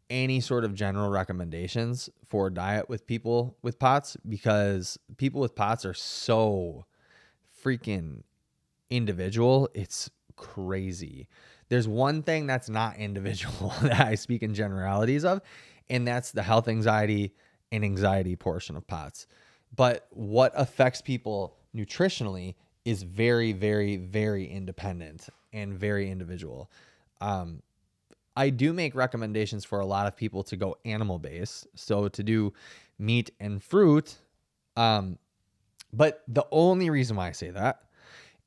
any sort of general recommendations for diet with people with POTS, because people with POTS are so freaking individual. It's crazy. There's one thing that's not individual that I speak in generalities of, and that's the health anxiety and anxiety portion of POTS. But what affects people nutritionally is very, very, very independent and very individual. I do make recommendations for a lot of people to go animal based, so to do meat and fruit. But the only reason why I say that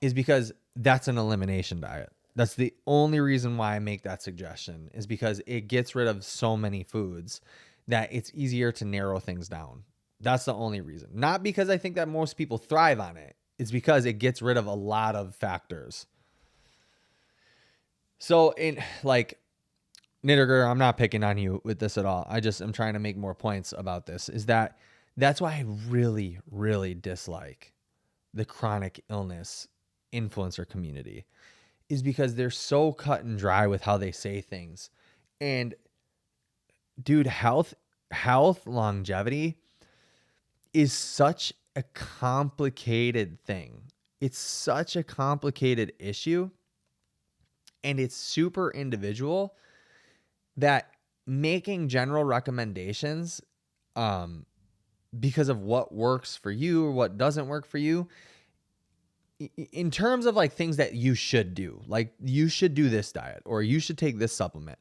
is because that's an elimination diet. That's the only reason why I make that suggestion, is because it gets rid of so many foods that it's easier to narrow things down. That's the only reason. Not because I think that most people thrive on it. It's because it gets rid of a lot of factors. So in like, Nittiger, I'm not picking on you with this at all. I'm trying to make more points about this, is that's why I really, really dislike the chronic illness influencer community, is because they're so cut and dry with how they say things. And dude, health, longevity is such a complicated thing. It's such a complicated issue, and it's super individual, that making general recommendations because of what works for you or what doesn't work for you, in terms of like things that you should do, like you should do this diet or you should take this supplement,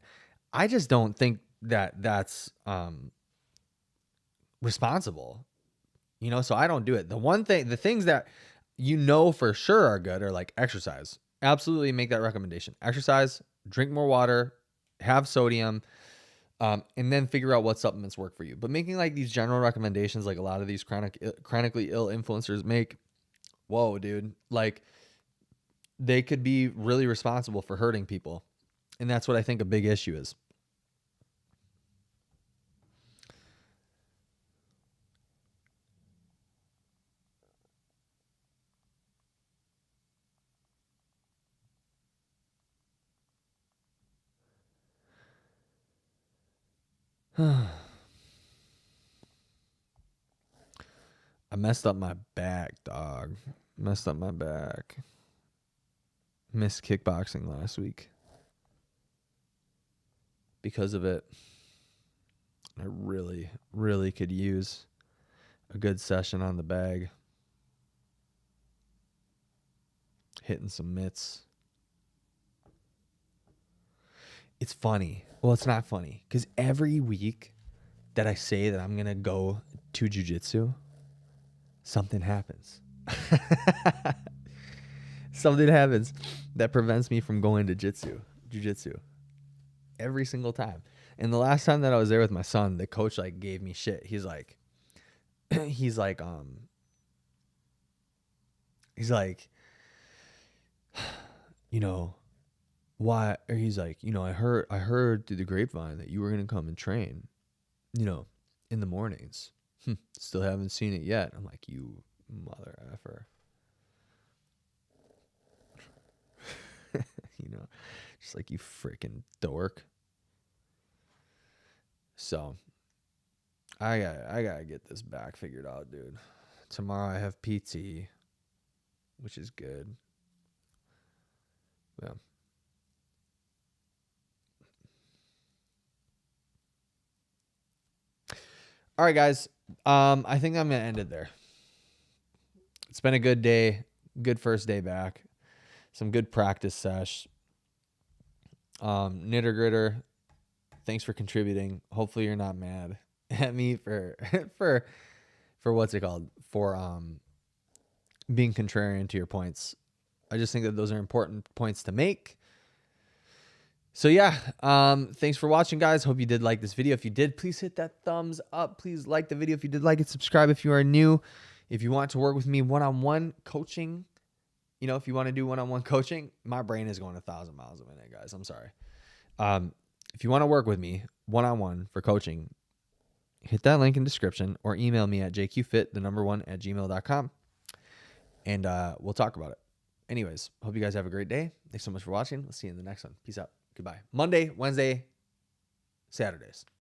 I just don't think that that's responsible, so I don't do it. The things that for sure are good are like exercise. Absolutely make that recommendation. Exercise, drink more water, have sodium, and then figure out what supplements work for you. But making like these general recommendations, like a lot of these chronically ill influencers make, whoa, dude, like they could be really responsible for hurting people. And that's what I think a big issue is. I messed up my back, dog. Messed up my back. Missed kickboxing last week because of it. I really, really could use a good session on the bag. Hitting some mitts. It's funny. Well, it's not funny, because every week that I say that I'm going to go to jiu-jitsu, something happens. Something happens that prevents me from going to jiu-jitsu every single time. And the last time that I was there with my son, the coach like gave me shit. He's like, He's like, you know, why? Or he's like, I heard through the grapevine that you were gonna come and train, you know, in the mornings. Still haven't seen it yet. I'm like, you mother effer. Just like, you freaking dork. So I gotta get this back figured out, dude. Tomorrow I have PT, which is good. Yeah. All right, guys. I think I'm gonna end it there. It's been a good day, good first day back. Some good practice sesh. Knitter Gritter, thanks for contributing. Hopefully you're not mad at me for for what's it called? For being contrarian to your points. I just think that those are important points to make. So yeah, thanks for watching, guys. Hope you did like this video. If you did, please hit that thumbs up. Please like the video if you did like it. Subscribe if you are new. If you want to work with me one-on-one coaching, if you want to do one-on-one coaching, my brain is going 1,000 miles a minute, guys. I'm sorry. If you want to work with me one-on-one for coaching, hit that link in description or email me at jqfit1@gmail.com, and we'll talk about it. Anyways, hope you guys have a great day. Thanks so much for watching. We'll see you in the next one. Peace out. Goodbye. Monday, Wednesday, Saturdays.